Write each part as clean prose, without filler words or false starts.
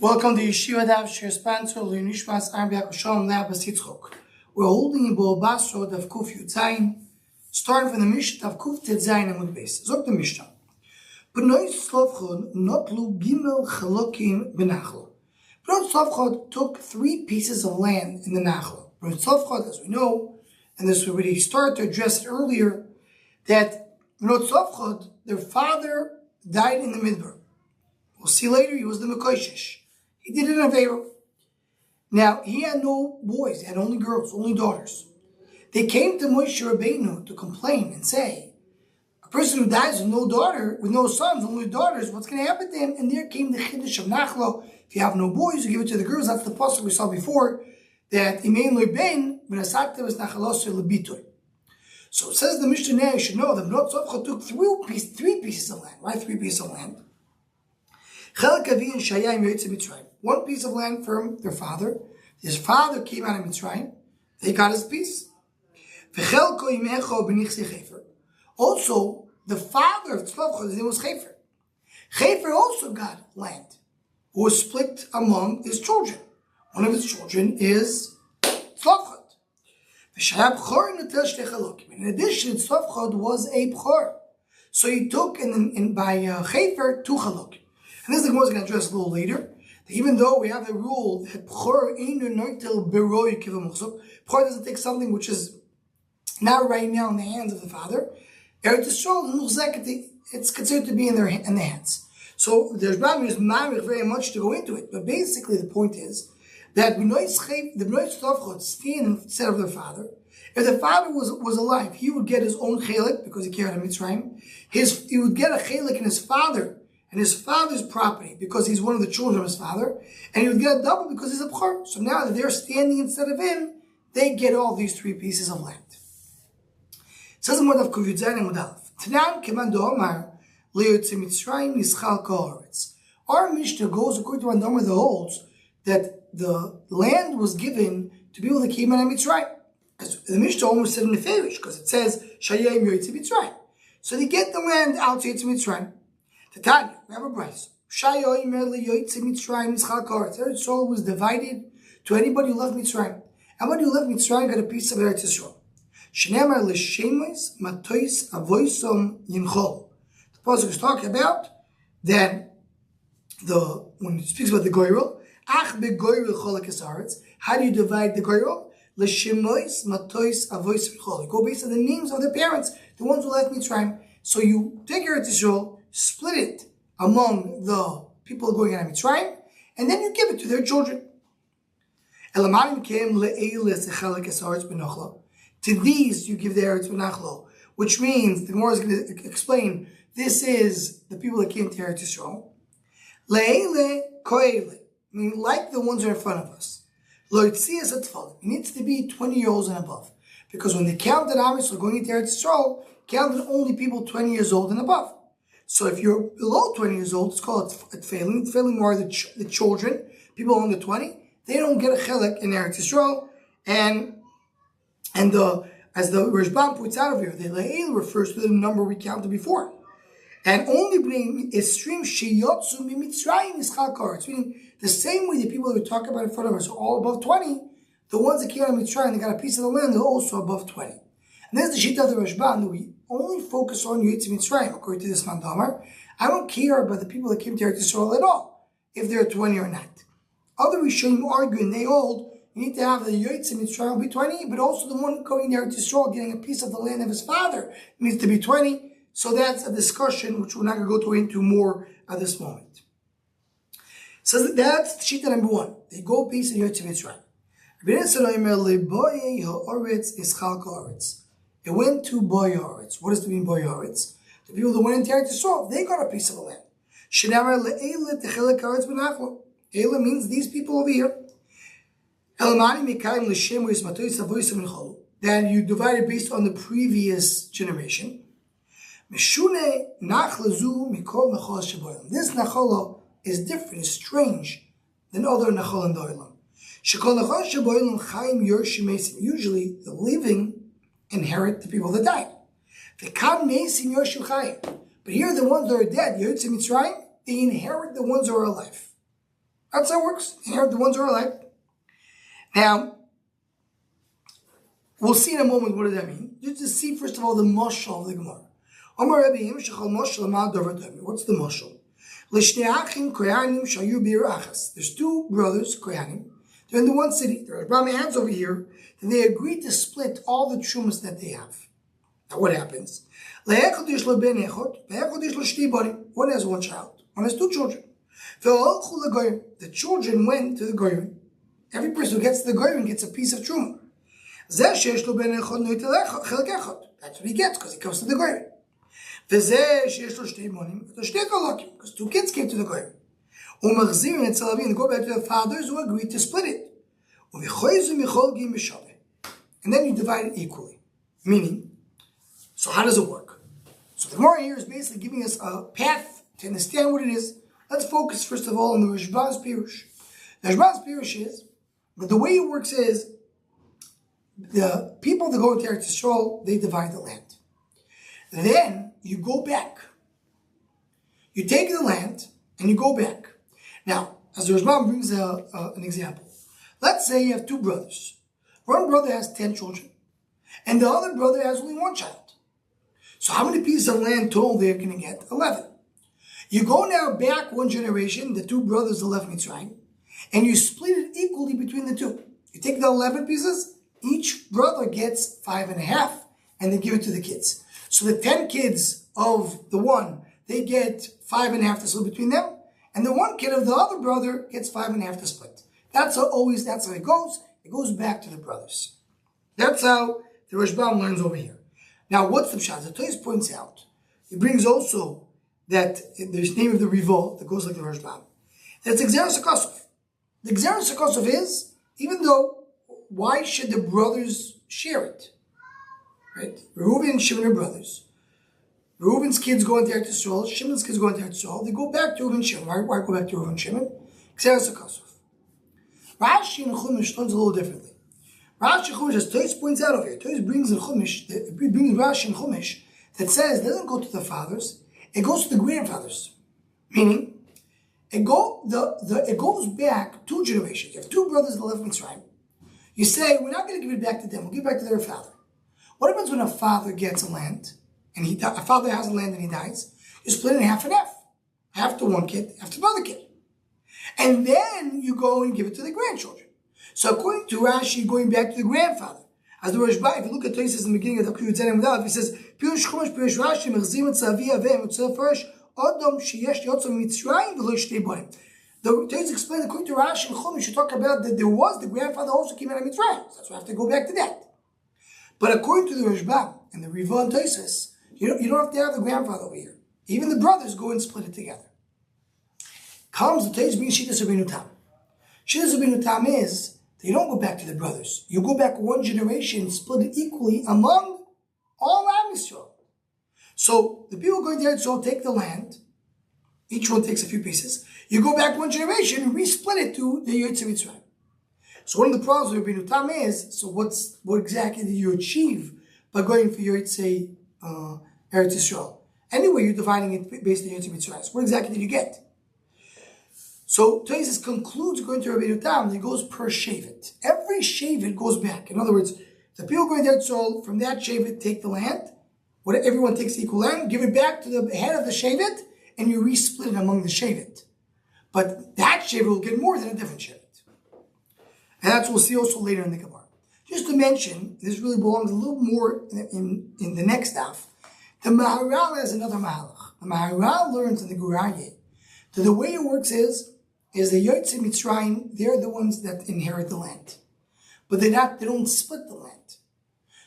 Welcome to Yeshiva Dav Shir sponsor Nishmas Arbiak Shalom Labas Yitzchok. We're holding in Basra Dav Kuf Yud Zayin, starting from the Mishnah Dav Kuf Tet Zayin Amud Beis. Zok the Mishnah. B'noi Tzlofchad notlu gimel chalokim b'nachlo. B'noi Tzlofchad took 3 pieces of land in the Nachlo. B'noi Tzlofchad, as we know, and this we already started to address it earlier, that B'noi Tzlofchad, their father died in the Midbar. We'll see later, he was the Mekoshesh. He did it in Aveiro. Now, he had no boys, he had only girls, only daughters. They came to Moshe Rabbeinu to complain and say, a person who dies with no daughter, with no sons, only daughters, what's going to happen to him? And there came the Chiddush of Nachlo. If you have no boys, you give it to the girls. That's the pasuk we saw before, that Imein Loi Ben, V'nasakte was Nachalosei Lebitoy. So it says the Mishnah now, you should know that Bnot Tzlofchad took 3 pieces of land, right? 3 pieces of land. One piece of land from their father. His father came out of Mitzrayim. They got his piece. Also, the father of Tzlofchad, his name was Chefer. Chefer also got land, who was split among his children. One of his children is Tzlofchad. In addition, Tzlofchad was a Bchor. So he took, by Chefer, 2 Chalokim. And this is the Gemara is going to address a little later. That even though we have a rule that Bchor doesn't take something which is not right now in the hands of the father. It's considered to be in the hands. So there's not very much to go into it. But basically the point is that the Bnei Tzlofchad stand instead of their father. If the father was alive, he would get his own chelik because he carried a Mitzrayim. He would get a chelik in his father and his father's property because he's one of the children of his father, and he would get a double because he's a bchor. So now that they're standing instead of him, they get all these 3 pieces of land. It says in Modav Kuf Yud Zayin Amud Aleph, Tanan Keman Do'omar Le'yotze Mitzrayim Nischal Ka'aretz. Our Mishnah goes according to one Domer that holds that the land was given to people that came out of Mitzrayim. As the Mishnah almost said in the Ferish, because it says Shayayim Yotze Mitzrayim. So they get the land out to Yotze Mitzrayim. Tanya, we have a price. Eretz was divided to anybody who left Mitzrayim. Anybody who left Mitzrayim got a piece of Eretz Yisrael. Shenemar l'shemois matois avoisom yimchol. The pasuk is talking about that when it speaks about the goyrel, ach begoyrel cholek esaretz. How do you divide the goyrel? L'shemois matois avoisom yimchol. You go based on the names of their parents, the ones who left Mitzrayim. So you take Eretz Yisrael, split it among the people going out of Mitzrayim, and then you give it to their children. To these you give the Eretz B'nachlo, which means, the Gemara is going to explain, this is the people that came to Eretz Yisrael. Meaning like the ones that are in front of us. It needs to be 20 years old and above. Because when they counted Am Yisrael going into Eretz Yisrael, counted only people 20 years old and above. So if you're below 20 years old, it's called failing. Failing are the children, people under 20. They don't get a chelik in Eretz Yisrael. And as the Rishbam puts out of here, the Le'el refers to the number we counted before. And only bring Esrim Sheyotzu Mitzrayim Nischal Ka'aretz. Meaning the same way the people that we talk about in front of us are all above 20, the ones that came out of Mitzrayim, they got a piece of the land, they're also above 20. And there's the Shita of the Rishbam that we only focus on Yetzi Mitzrayim, according to this Mandamar. I don't care about the people that came to Eretz Yisrael at all, if they're 20 or not. Other Rishonim argue, and they hold, you need to have the Yetzi Mitzrayim be 20, but also the one going to Eretz Yisrael, getting a piece of the land of his father, needs to be 20. So that's a discussion which we're not going to go into more at this moment. So that's Shita number 1. They go piece of Yetzi Mitzrayim. It went to Boyaretz. What does it mean, Boyaretz? The people that went into Eretz Yisrael, they got a piece of the land. Eila means these people over here. That you divide it based on the previous generation. This Nachala is different, is strange than other Nachal in Doilam. Usually, the living inherit the people that died. But here, the ones that are dead, they inherit the ones that are alive. That's how it works. Inherit the ones who are alive. Now, we'll see in a moment what does that mean. Just to see, first of all, the mashal of the Gemara. What's the mashal? There's two brothers, Kohanim. They're in the one city. There are Brahma hands over here, and they agreed to split all the trumas that they have. Now what happens? One has one child. One has two children. The children went to the goyim. Every person who gets to the goyim gets a piece of truma. That's what he gets because he comes to the goyim. Because two kids came to the goyim. And go back to the fathers who agreed to split it. And then you divide it equally. Meaning, so how does it work? So the Gemara here is basically giving us a path to understand what it is. Let's focus first of all on the Rishba's Pirush. The Rishba's Pirush is, but the way it works is, the people that go into Eretz Yisrael, they divide the land. Then you go back. You take the land and you go back. Now, as the Rishba brings an example, let's say you have two brothers. One brother has 10 children, and the other brother has only one child. So how many pieces of land total they're going to get? 11. You go now back one generation, the two brothers, the left Mitzrayim, and you split it equally between the two. You take the 11 pieces, each brother gets 5.5, and they give it to the kids. So the 10 kids of the one, they get 5.5 to split between them, and the one kid of the other brother gets 5.5 to split. That's how it goes. It goes back to the brothers. That's how the Rishbam learns over here. Now, what's the pshat? The Toys points out, he brings also that there's name of the revolt that goes like the Rishbam. That's Gzeras HaKosov. The Gzeras HaKosov is, even though, why should the brothers share it? Right? Reuven and Shimon are brothers. Reuven's kids go into Eretz Yisrael, Shimon's kids go into Eretz Yisrael. They go back to Reuven and Shimon. Why go back to Reuven and Shimon? Gzeras HaKosov. Rashi and Chumash learns a little differently. Rashi and Chumash, as Toys points out over here, Toys brings in Chumash, brings Rashi and Chumash that says it doesn't go to the fathers, it goes to the grandfathers. Meaning, it goes back 2 generations. You have 2 brothers that left Mitzrayim. You say, we're not going to give it back to them, we'll give it back to their father. What happens when a father gets a land, and a father has a land and he dies? You split it in half and half. Half to one kid, half to another kid. And then you go and give it to the grandchildren. So according to Rashi, going back to the grandfather. As the Rishba, if you look at Tosis in the beginning of the Kiyut Zenim Without, he says, Pirush Chumash, Pirush Rashi, Mechzim et Savi Aveh, Mitzvah Farish, Odom Sheyesh Yotzom Mitzrayim, V'lo Shtei Bonim. The Tosis explained, according to Rashi and Chumash, you talk about that the grandfather also came out of Mitzrayim. So that's why I have to go back to that. But according to the Rishba and the Riva and Tosis, you don't have to have the grandfather over here. Even the brothers go and split it together. Comes the Tosis brings Shittas Rabbeinu Tam. Shittas Rabbeinu Tam is that you don't go back to the brothers. You go back one generation, split it equally among all Am Yisrael. So the people going there to take the land. Each one takes a few pieces. You go back one generation and re-split it to the Yotzei Mitzrayim. So one of the problems with Rabbeinu Tam is, so what exactly do you achieve by going for Yotzei Eretz Yisrael? Anyway, you're dividing it based on Yotzei Mitzrayim. So what exactly did you get? So Tosis concludes, according to Rabbeinu Tam, that it goes per Shevet. Every Shevet goes back. In other words, the people going there, so from that Shevet take the land, everyone takes the equal land, give it back to the head of the Shevet, and you re-split it among the Shevet. But that Shevet will get more than a different Shevet. And that's what we'll see also later in the Gemara. Just to mention, this really belongs a little more in the next daf. The Maharal has another Mahalach. The Maharal learns in the Gurayeh that the way it works is the Yotzei Mitzrayim, they're the ones that inherit the land. But they don't split the land.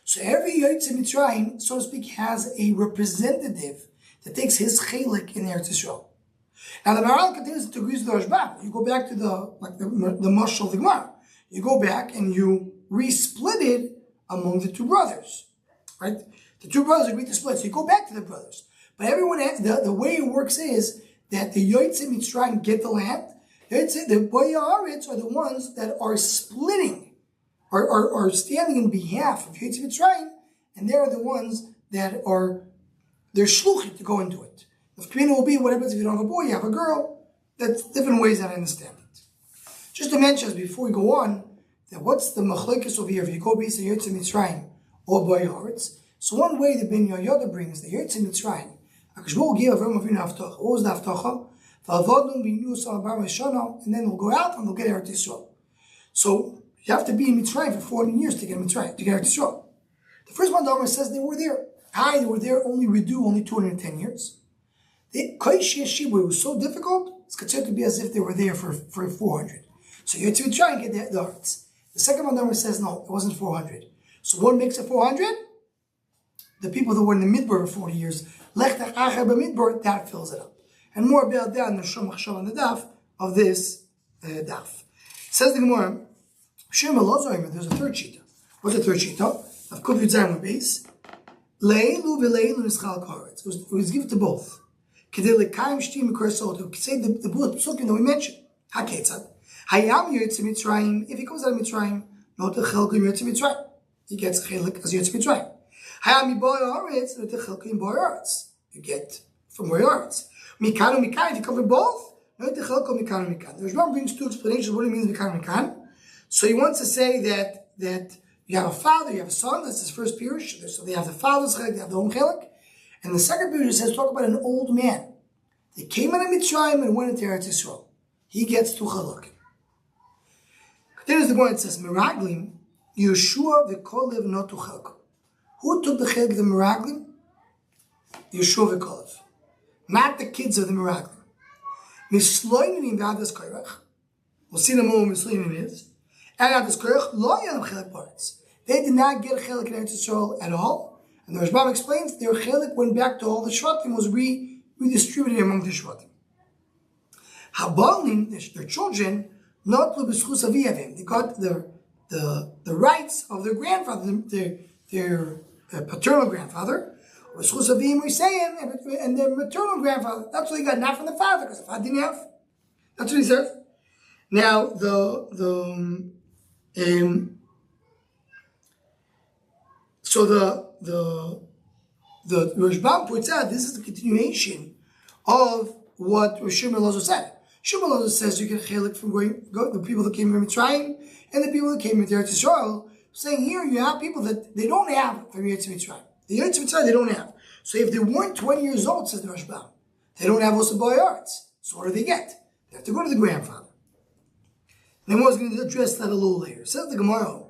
So every Yotzei Mitzrayim, so to speak, has a representative that takes his chelik in Eretz Yisrael. Now the Maharal continues to agree with the Rashbam. You go back to the mashal of the Gemara. You go back and you re-split it among the 2 brothers. Right? The 2 brothers agree to split, so you go back to the brothers. But everyone, the way it works is that the Yotzei Mitzrayim get the land. The Boyaretz are the ones that are splitting, are standing in behalf of Yotzei Mitzrayim, and they're the ones that they're shluchim to go into it. The community will be, what happens if you don't have a boy, you have a girl. That's different ways that I understand it. Just to mention, as before we go on, that what's the machlokes over here? If you go based on Yetzi Mitzrayim or by hearts. So one way the Ben Yoda brings the Yetzi Mitzrayim. Akash will give Avram Avinu haftacha. What was the haftacha? And then they'll go out and they'll get Eretz Yisrael. So you have to be in Mitzrayim for 40 years to get Mitzrayim, to get Eretz Yisrael. The first one, Dharma says they were there. They were there only 210 years. The Koish Yeshiva was so difficult, it's considered to be as if they were there for 400. So you have to try and get the hearts. The second one, Dharma says no, it wasn't 400. So what makes it 400? The people that were in the Midbar for 40 years, Lechtach Acher B'Midbar, that fills it up. And more about that in the Shom Achshav on the daf of this daf. Says the Gemara, there's a third shita. What's the third shita? Of Kuf Yudzayin base. Leilu v'leilu nischal karetz. It was given to both. Kedei lekayim shtim mekor to say the bullet psukim that we mentioned. Haketzad. Hayam yotze Mitzrayim. If he comes out of Mitzrayim, not the chelkim yotze Mitzrayim. He gets chelik as yotze Mitzrayim. Hayam yiboy haaretz, not the chelkim boy haaretz. You get from where haaretz. Mikan and Mikan, if you cover both, not the chelkom Mikan and Mikan. There's one brings two explanations of what it means Mikan and Mikan. So he wants to say that you have a father, you have a son, that's his first pirush. So they have the father's chelik, they have the home chelik. And the second pirush says, talk about an old man. They came out of Mitzrayim and went into Eretz Yisrael. He gets two chaluk. Continues the point, it says, Meraglim, Yeshua v'kolev not to chelkom. Who took the chelik of the Meraglim? Yeshua v'kolev. Not the kids of the Meraglim. Misloimim v'adas koirach. We'll see in a moment what Misloimim is. And adas koirach lo yam chelik parts. They did not get a chelik in Eretz Yisrael at all. And the Rashbam explains their chelik went back to all the shvatim, was redistributed among the shvatim. Habalim, their children, not l'b'schus aviyavim. They got the rights of their grandfather, their paternal grandfather. And their maternal grandfather. That's what he got, not from the father, because the father didn't have. That's what he says. Now the Rashbam points out this is the continuation of what Shimon Elazar said. Shimon Elazar says you get chelik from the people that came from Mitzrayim and the people that came from Eretz Yisrael. Saying here you have people that they don't have from Eretz Mitzrayim. The Yetzi Mitzrayim they don't have. So if they weren't 20 years old, says the Rashbam, they don't have also boy arts. So what do they get? They have to go to the grandfather. And then we're going to address that a little later. Says the Gemara,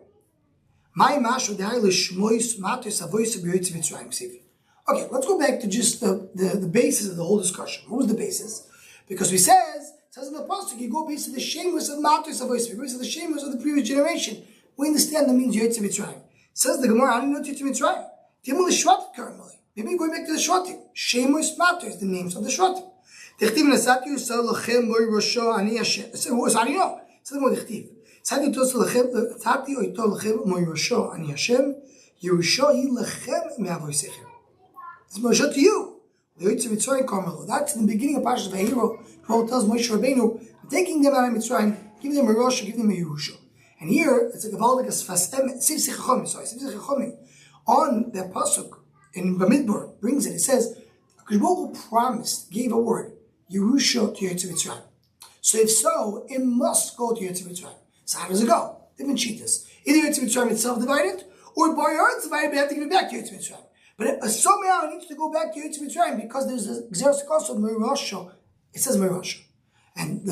okay, let's go back to just the basis of the whole discussion. What was the basis? Because it says in the pasuk, you go based on the shameless of Matus Avois, based on the shameless of the previous generation. We understand that means Yetzi Mitzrayim. Says the Gemara, I don't know Yetzi Mitzrayim. Timul Shvat currently. Maybe going back to the Shvatim. Shameless Matus is the names of the Shvatim. Techtiv Nasati Yusal Lachem Moy Rosho Ani Hashem. So how do you know? Says the Gemara Techtiv. Tzati Tosel Lachem Tzati Oito Lachem Moy Rosho Ani Hashem. Yerusho Yi Lachem Me'avoisechem. It's Moshe to you. Yetzi Mitzrayim Carmelo. That's in the beginning of Parshas Vayiro. Paul tells Moshe Rabbeinu, I'm taking them out of Mitzrayim, give them a Rosh, give them a Yerusha. And here, it's a Gavaldik as Fasem, Siv Chachomim, on that pasuk in Bamidbar brings it. It says, Akash promised, gave a word, Yerusha to Yetzi Mitzrayim. So if so, it must go to Yetzi Mitzrayim. So how does it go? Different cheetahs. Either Yetzi Mitzrayim itself divided, or Bar Yaretz divided, but they have to give it back to Yetzi Mitzrayim. But somehow it needs to go back to Yetzi Mitzrayim because there's a Xeros Koso Merosha. It says Merosha. And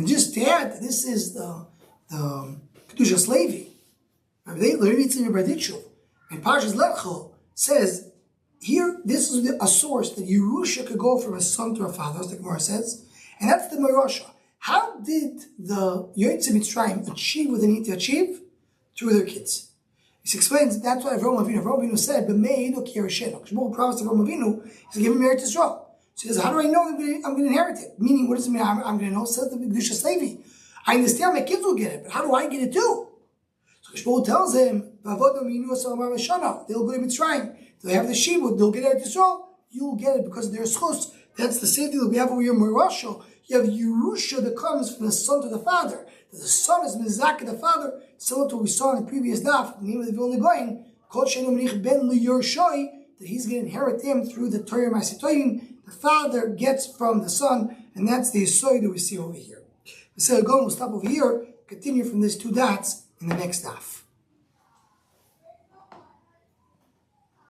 just to add, this is the Kedushas Levi. And Parshas Lechol says, here, this is a source that Yerusha could go from a son to a father, as the Gemara says, and that's the Merosha. How did the Yetzi Mitzrayim achieve what they need to achieve? Through their kids. He explains that's why Avraham Avinu said, "B'mei Edo ki Yerushen." Shmuel promised Avraham Avinu to give him Eretz Yisrael. So he says, "How do I know I'm going to inherit it?" Meaning, what does it mean? I'm going to know. Says the Kedushas Levi. I understand my kids will get it, but how do I get it too? So Shmuel tells him, "They'll go to Mitzrayim. They'll have the Shibud. They'll get Eretz Yisrael. You'll get it because they're schus." That's the same thing that we have over here in Merosha. You have Yerusha that comes from the son to the father. The son is Mizak the father, similar to what we saw in the previous daf, the name of the Vilna Goyen, Kol Sheinu Menich Ben L'Yershoi, that he's going to inherit him through the Torah Masitoyim. The father gets from the son, and that's the Yesod that we see over here. So we'll stop over here. continue from these two dots in the next daf.